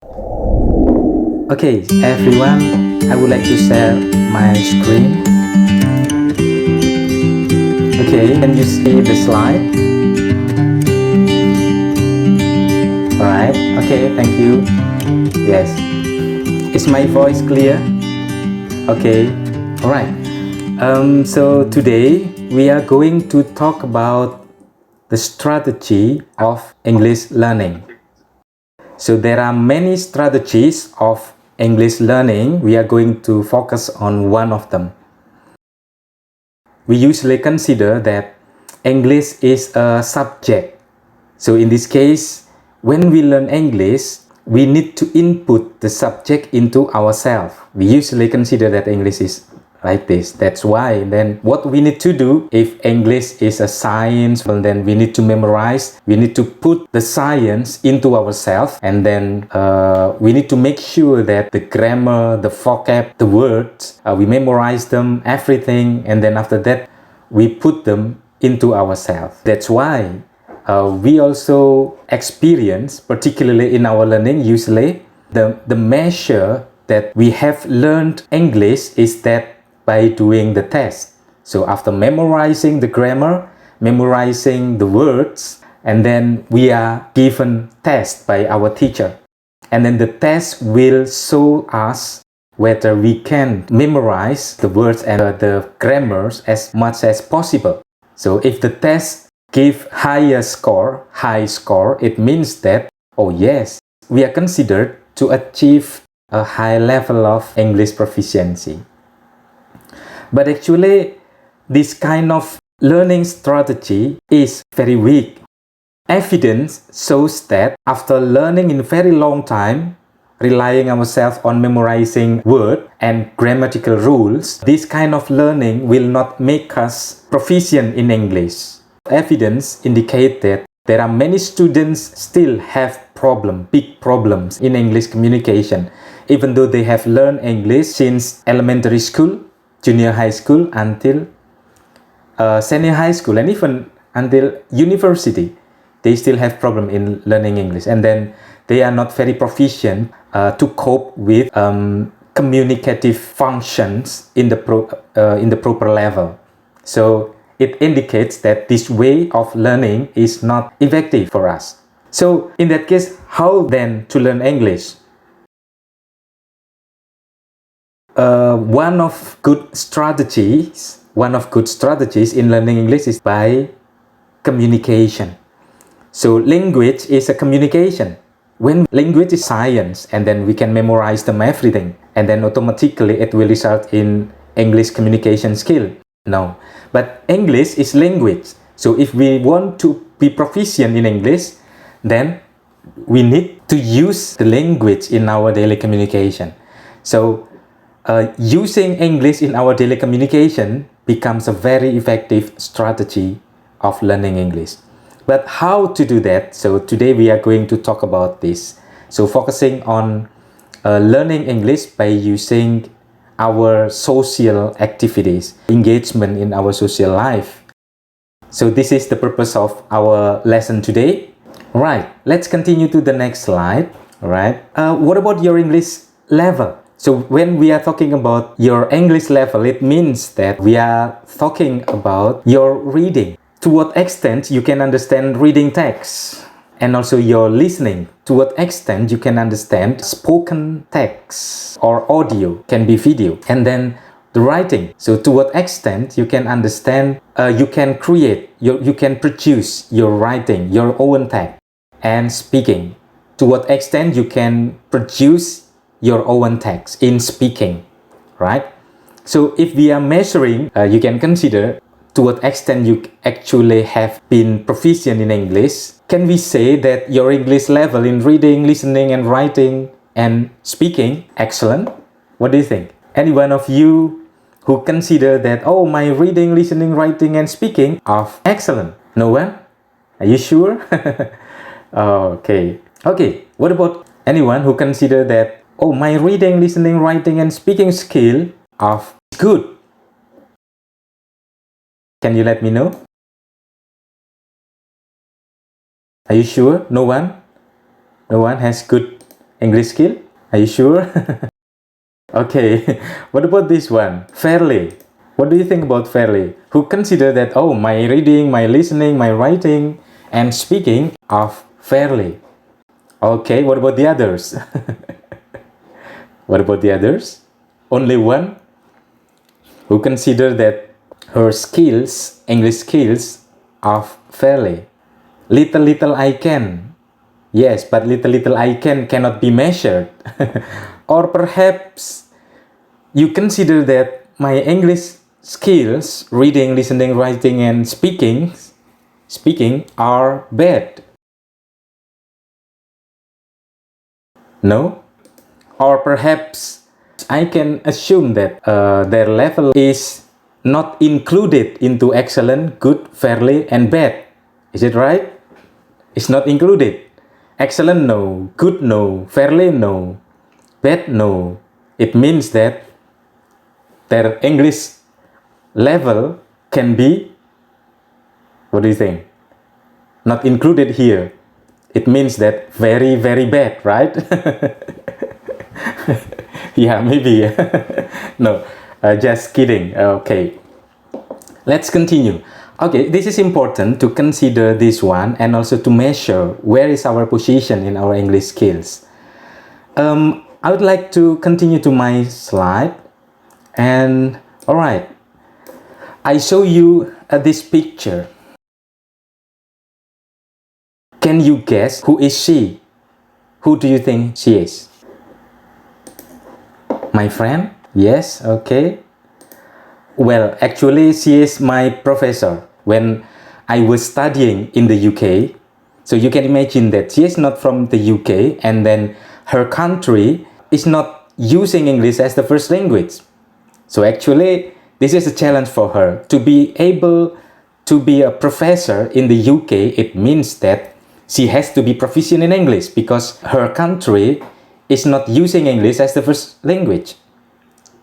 Okay, everyone, I would like to share my screen. Okay, can you see the slide? Alright, okay, thank you. Yes. Is my voice clear? Okay, alright. So today we are going to talk about the strategy of English learning. So there are many strategies of English learning. We are going to focus on one of them. We usually consider that English is a subject. So in this case, when we learn English, we need to input the subject into ourselves. We usually consider that English is like this. That's why then what we need to do, if English is a science, well, then we need to memorize. We need to put the science into ourselves, and then we need to make sure that the grammar, the vocab, the words, we memorize them, everything, and then after that we put them into ourselves. That's why we also experience, particularly in our learning, usually the measure that we have learned English is that by doing the test. So after memorizing the grammar, memorizing the words, and then we are given test by our teacher. And then the test will show us whether we can memorize the words and the grammars as much as possible. So if the test give high score, it means that, oh yes, we are considered to achieve a high level of English proficiency. But actually, this kind of learning strategy is very weak. Evidence shows that after learning in a very long time, relying ourselves on memorizing word and grammatical rules, this kind of learning will not make us proficient in English. Evidence indicate that there are many students still have big problems in English communication, even though they have learned English since elementary school, junior high school, until senior high school, and even until university. They still have problem in learning English, and then they are not very proficient to cope with communicative functions in the proper level. So it indicates that this way of learning is not effective for us. So in that case, how then to learn English? One of good strategies in learning English is by communication. So language is a communication. When language is science, and then we can memorize them everything, and then automatically it will result in English communication skill. No, but English is language. So if we want to be proficient in English, then we need to use the language in our daily communication. So using English in our daily communication becomes a very effective strategy of learning English. But how to do that? So today we are going to talk about this. So focusing on learning English by using our social activities, engagement in our social life. So this is the purpose of our lesson today. Right, let's continue to the next slide. Right. What about your English level? So when we are talking about your English level, it means that we are talking about your reading. To what extent you can understand reading text, and also your listening. To what extent you can understand spoken text or audio, can be video. And then the writing. So to what extent you can understand, you can produce your writing, your own text. And speaking. To what extent you can produce your own text in speaking, right? So if we are measuring, you can consider to what extent you actually have been proficient in English. Can we say that your English level in reading, listening, and writing and speaking, excellent? What do you think? Any one of you who consider that, oh, my reading, listening, writing, and speaking are excellent? No one? Are you sure? Okay. What about anyone who consider that, oh, my reading, listening, writing, and speaking skill are good? Can you let me know? Are you sure? No one? No one has good English skill? Are you sure? Okay, what about this one? Fairly. What do you think about fairly? Who consider that, oh, my reading, my listening, my writing, and speaking are fairly? Okay, what about the others? What about the others? Only one who consider that her skills, English skills, are fairly. Little, little I can. Yes, but little, little I can cannot be measured. Or perhaps you consider that my English skills, reading, listening, writing, and speaking are bad. No? Or perhaps I can assume that their level is not included into excellent, good, fairly, and bad. Is it right? It's not included. Excellent, no. Good, no. Fairly, no. Bad, no. It means that their English level can be, what do you think? Not included here. It means that very, very bad, right? Yeah, maybe. No, just kidding. Okay, let's continue. Okay, this is important to consider this one and also to measure where is our position in our English skills. I would like to continue to my slide. And all right, I show you this picture. Can you guess who is she? Who do you think she is? My friend? Yes, okay. Well, actually, she is my professor when I was studying in the UK. So you can imagine that she is not from the UK, and then her country is not using English as the first language. So actually, this is a challenge for her. To be able to be a professor in the UK, it means that she has to be proficient in English because her country is not using English as the first language.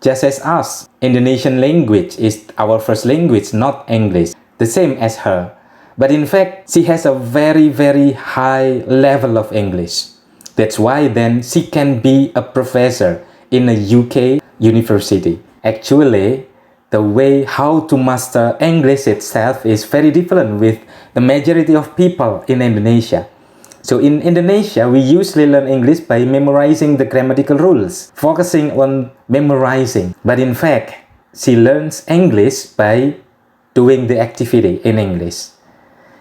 Just as us, Indonesian language is our first language, not English, the same as her. But in fact, she has a very, very high level of English. That's why then she can be a professor in a UK university. Actually, the way how to master English itself is very different with the majority of people in Indonesia. So in Indonesia, we usually learn English by memorizing the grammatical rules, focusing on memorizing. But in fact, she learns English by doing the activity in English.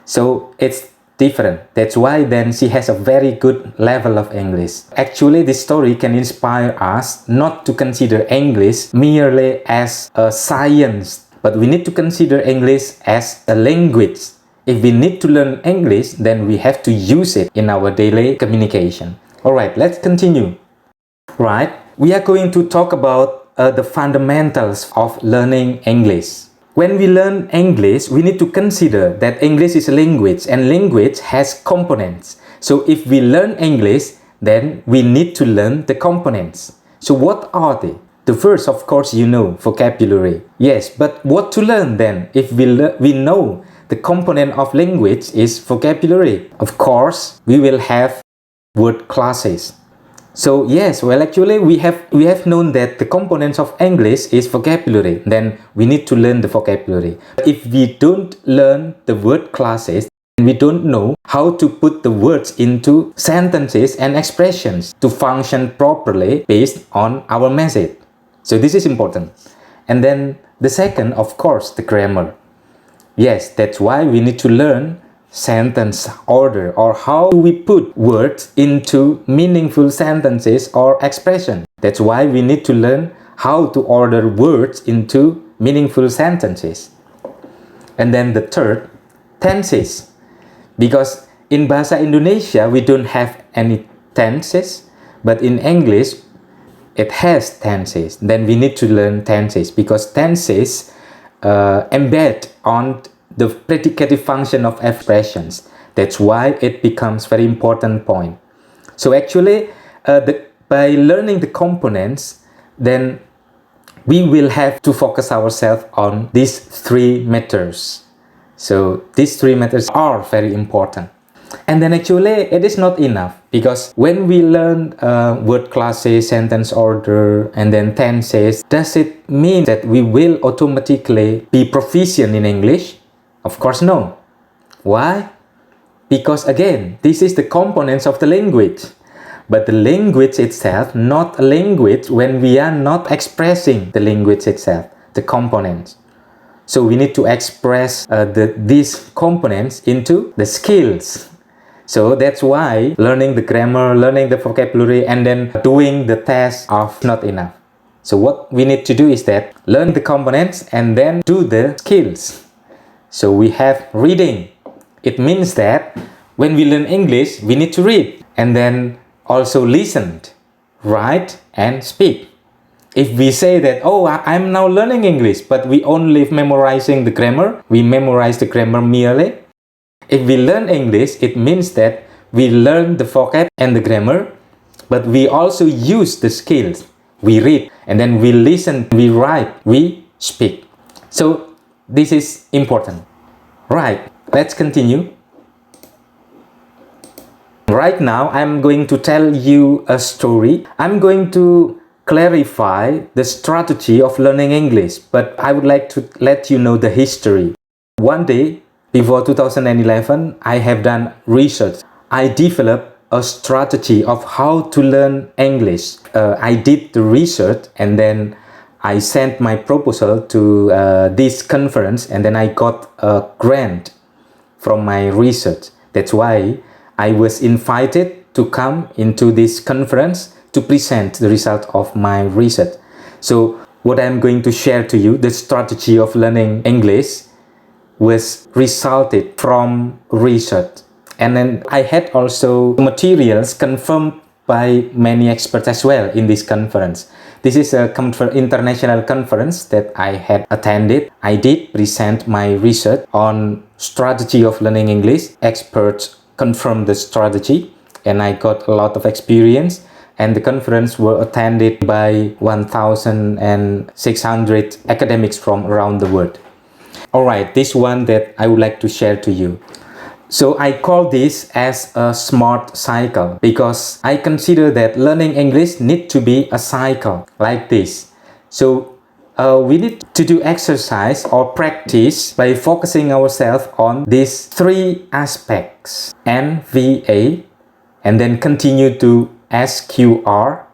So it's different. That's why then she has a very good level of English. Actually, this story can inspire us not to consider English merely as a science, but we need to consider English as a language. If we need to learn English, then we have to use it in our daily communication. Alright, let's continue. Right, we are going to talk about the fundamentals of learning English. When we learn English, we need to consider that English is a language and language has components. So if we learn English, then we need to learn the components. So what are they? The first, of course, you know, vocabulary. Yes, but what to learn then? If we know the component of language is vocabulary. Of course, we will have word classes. So yes, well actually we have known that the components of English is vocabulary. Then we need to learn the vocabulary. If we don't learn the word classes, we don't know how to put the words into sentences and expressions to function properly based on our message. So this is important. And then the second, of course, the grammar. Yes, that's why we need to learn sentence order, or how do we put words into meaningful sentences or expression. That's why we need to learn how to order words into meaningful sentences. And then the third, tenses. Because in Bahasa Indonesia, we don't have any tenses, but in English, it has tenses. Then we need to learn tenses because tenses embed on the predicative function of expressions. That's why it becomes very important point. So actually, by learning the components, then we will have to focus ourselves on these three methods. So these three methods are very important. And then actually, it is not enough Because when we learn word classes, sentence order, and then tenses, does it mean that we will automatically be proficient in English? Of course, no. Why? Because again, this is the components of the language. But the language itself, not a language when we are not expressing the language itself, the components. So we need to express these components into the skills. So that's why learning the grammar, learning the vocabulary, and then doing the test are not enough. So what we need to do is that learn the components and then do the skills. So we have reading. It means that when we learn English, we need to read and then also listen, write, and speak. If we say that, oh, I'm now learning English, but we only memorizing the grammar, we memorize the grammar merely. If we learn English, it means that we learn the vocab and the grammar, but we also use the skills. We read, and then we listen, we write, we speak. So this is important. Right, let's continue. Right now, I'm going to tell you a story. I'm going to clarify the strategy of learning English, but I would like to let you know the history. One day, before 2011, I have done research. I developed a strategy of how to learn English. I did the research and then I sent my proposal to this conference, and then I got a grant from my research. That's why I was invited to come into this conference to present the result of my research. So what I'm going to share to you, the strategy of learning English, was resulted from research. And then I had also materials confirmed by many experts as well in this conference. This is a international conference that I had attended. I did present my research on strategy of learning English. Experts confirmed the strategy and I got a lot of experience. And the conference was attended by 1,600 academics from around the world. Alright, this one that I would like to share to you. So I call this as a smart cycle because I consider that learning English needs to be a cycle like this. So we need to do exercise or practice by focusing ourselves on these three aspects: NVA, and then continue to SQR,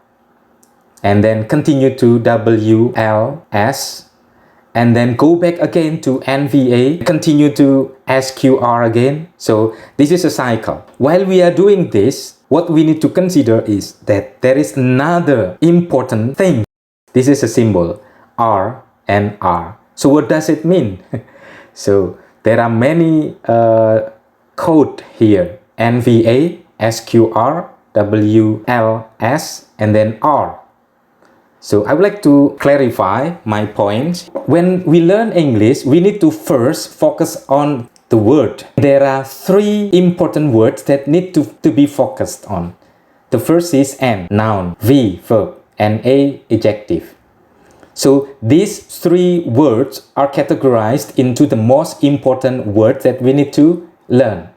and then continue to WLS, and then go back again to NVA, continue to SQR again. So this is a cycle. While we are doing this, what we need to consider is that there is another important thing. This is a symbol, R and R. So what does it mean? So there are many code here: NVA, SQR, WLS, and then R. So I would like to clarify my point. When we learn English, we need to first focus on the word. There are three important words that need to be focused on. The first is N, noun, V, verb, and A, adjective. So these three words are categorized into the most important words that we need to learn.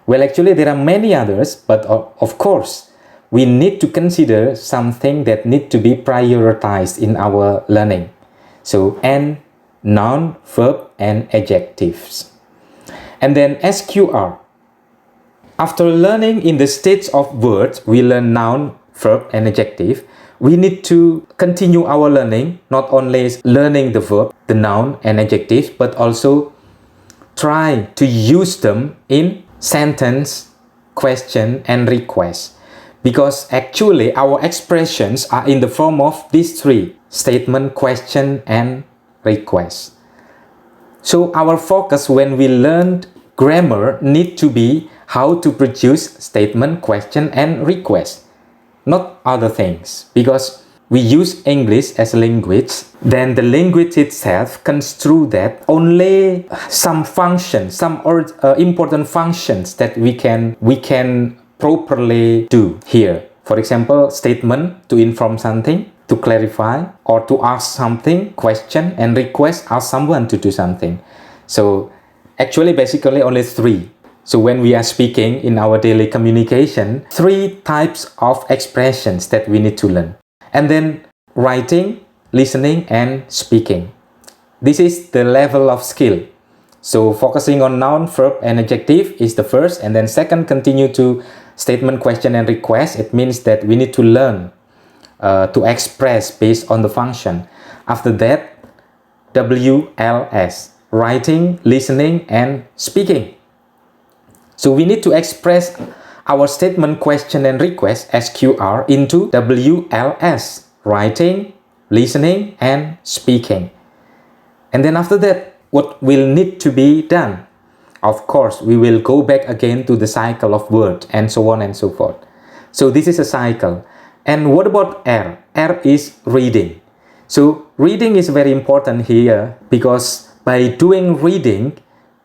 Well, actually, there are many others, but of course, we need to consider something that need to be prioritized in our learning. So N, noun, verb, and adjectives. And then SQR. After learning in the stage of words, we learn noun, verb, and adjective. We need to continue our learning, not only learning the verb, the noun, and adjective, but also try to use them in sentence, question, and request. Because actually our expressions are in the form of these three: statement, question, and request. So our focus when we learn grammar need to be how to produce statement, question, and request, not other things. Because we use English as a language, then the language itself construe that only some functions, some important functions that we can properly do here. For example, statement, to inform something, to clarify, or to ask something, question, and request, ask someone to do something. So actually basically only three. So when we are speaking in our daily communication, 3 types of expressions that we need to learn. And then writing, listening, and speaking. This is the level of skill. So focusing on noun, verb, and adjective is the first, and then second, continue to statement, question, and request. It means that we need to learn to express based on the function. After that, WLS, writing, listening, and speaking. So we need to express our statement, question, and request SQR into WLS, writing, listening, and speaking. And then after that, what will need to be done? Of course, we will go back again to the cycle of word and so on and so forth. So this is a cycle. And what about R? R is reading. So reading is very important here because by doing reading,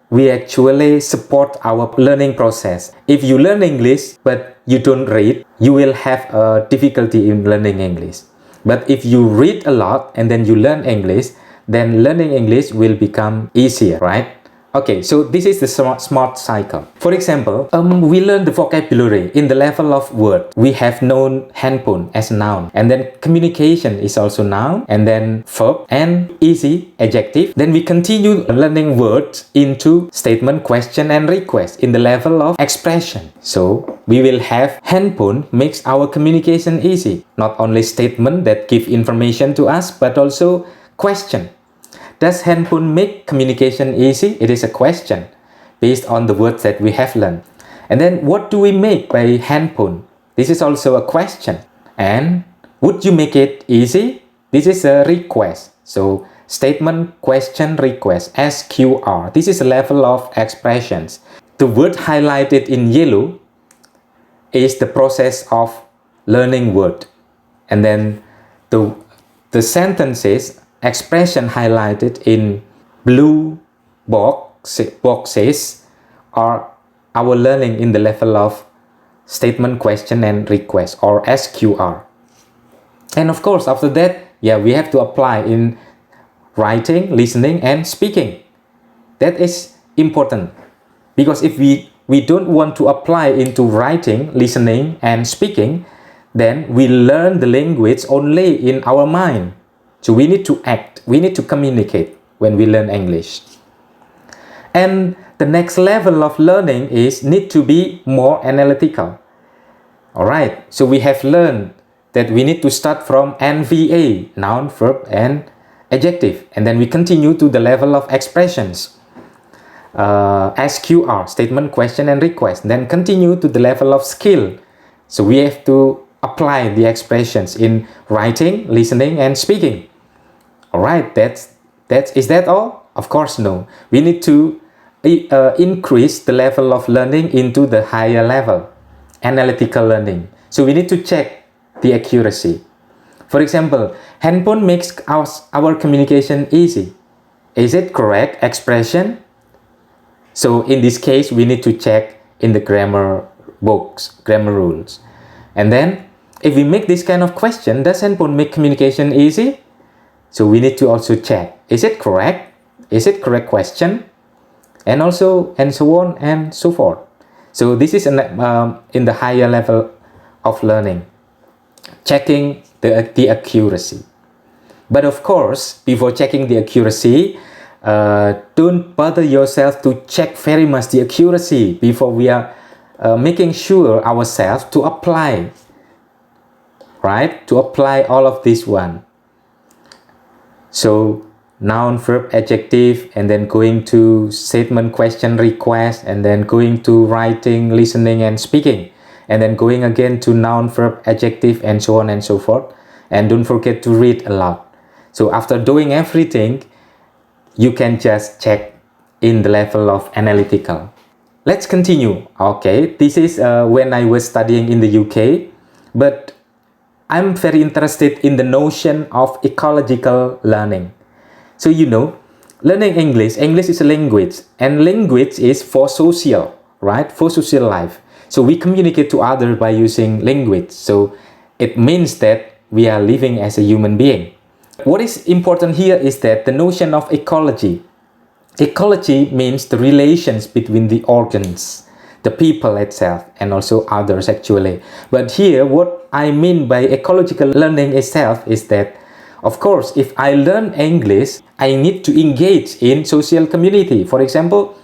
we actually support our learning process. If you learn English but you don't read, you will have a difficulty in learning English. But if you read a lot and then you learn English, then learning English will become easier, right? Okay, so this is the smart cycle. For example, we learn the vocabulary in the level of word. We have known handphone as a noun, and then communication is also noun, and then verb and easy adjective. Then we continue learning words into statement, question, and request in the level of expression. So we will have handphone makes our communication easy. Not only statement that give information to us, but also question. Does handphone make communication easy? It is a question based on the words that we have learned. And then what do we make by handphone? This is also a question. And would you make it easy? This is a request. So statement, question, request, SQR. This is a level of expressions. The word highlighted in yellow is the process of learning word. And then the sentences expression highlighted in blue boxes are our learning in the level of statement, question, and request, or SQR. And of course, after that, we have to apply in writing, listening, and speaking. That is important because if we don't want to apply into writing, listening, and speaking, then we learn the language only in our mind. So we need to act, we need to communicate when we learn English. And the next level of learning is need to be more analytical. Alright, so we have learned that we need to start from NVA, noun, verb, and adjective. And then we continue to the level of expressions. SQR, statement, question, and request. Then continue to the level of skill. So we have to apply the expressions in writing, listening, and speaking. Alright, is that all? Of course no. We need to increase the level of learning into the higher level, analytical learning. So we need to check the accuracy. For example, handphone makes our communication easy. Is it correct expression? So in this case, we need to check in the grammar books, grammar rules. And then if we make this kind of question, does handphone make communication easy? So we need to also check, is it correct? Is it correct question? And also, and so on and so forth. So this is in the higher level of learning, checking the accuracy. But of course, before checking the accuracy, don't bother yourself to check very much the accuracy before we are making sure ourselves to apply, right? To apply all of this one. So noun, verb, adjective, and then going to statement, question, request, and then going to writing, listening, and speaking, and then going again to noun, verb, adjective, and so on and so forth. And don't forget to read a lot. So after doing everything, you can just check in the level of analytical. Let's continue. Okay, this is when I was studying in the UK, but I'm very interested in the notion of ecological learning. So learning English is a language, and language is for social, right? For social life. So we communicate to others by using language. So it means that we are living as a human being. What is important here is that the notion of ecology. Ecology means the relations between the organs. the people itself and also others actually. But here what I mean by ecological learning itself is that, of course, if I learn English, I need to engage in social community. For example,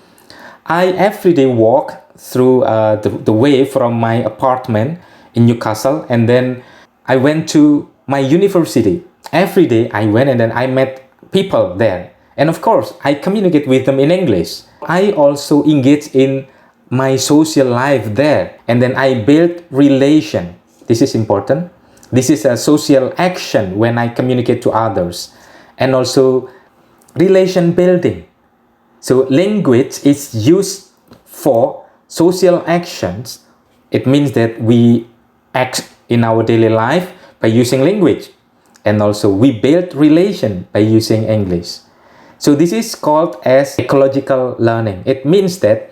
I every day walk through the way from my apartment in Newcastle, and then I went to my university. Every day I went and then I met people there. And of course, I communicate with them in English. I also engage in my social life there, and then I build relation. This is important. This is a social action when I communicate to others, and also relation building. So language is used for social actions. It means that we act in our daily life by using language, and also we build relation by using English. So this is called as ecological learning. It means that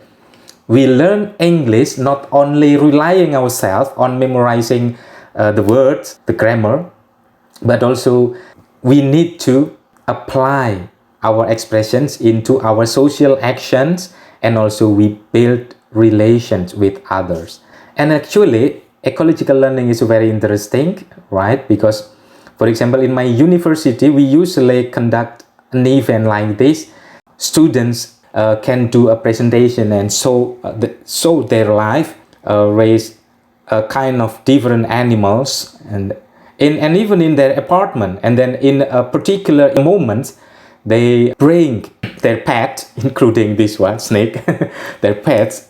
we learn English not only relying ourselves on memorizing the words, the grammar, but also we need to apply our expressions into our social actions, and also we build relations with others. And actually, ecological learning is very interesting, right? Because, for example, in my university, we usually conduct an event like this. Students can do a presentation and show their life, raise a kind of different animals, and even in their apartment. And then in a particular moment, they bring their pet, including this one, snake, their pets,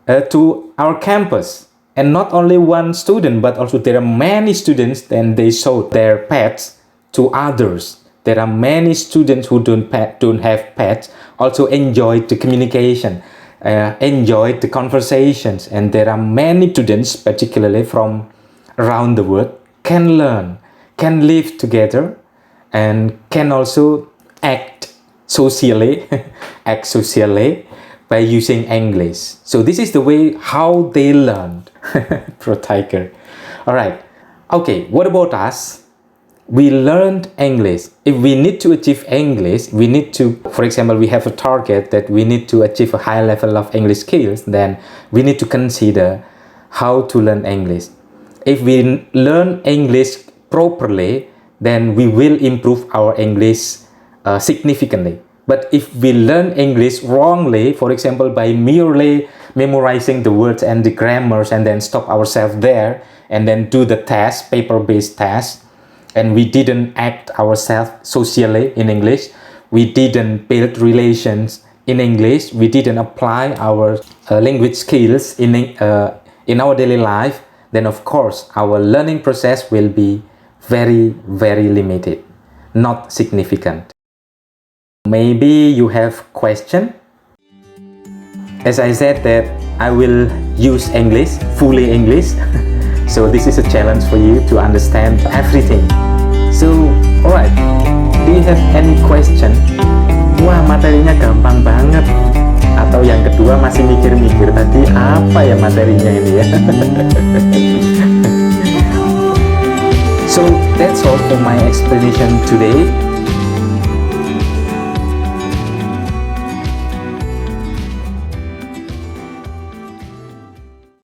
to our campus. And not only one student, but also there are many students, and they show their pets to others. There are many students who don't have pets, also enjoy the communication, enjoy the conversations. And there are many students, particularly from around the world, can learn, can live together, and can also act socially, by using English. So this is the way how they learned. Pro tiger. All right. Okay, what about us? We learned English. If we need to achieve English, we need to, for example, we have a target that we need to achieve a high level of English skills, then we need to consider how to learn English. If we learn English properly, then we will improve our English significantly. But if we learn English wrongly, for example, by merely memorizing the words and the grammars and then stop ourselves there and then do the test, paper-based test, and we didn't act ourselves socially in English, we didn't build relations in English, we didn't apply our language skills in our daily life, then of course our learning process will be very, very limited, not significant. Maybe you have question. As I said that I will use English, fully English. So this is a challenge for you to understand everything. So, alright, do you have any question? Wah, materinya gampang banget. Atau yang kedua masih mikir-mikir tadi apa ya materinya ini ya. So that's all for my explanation today.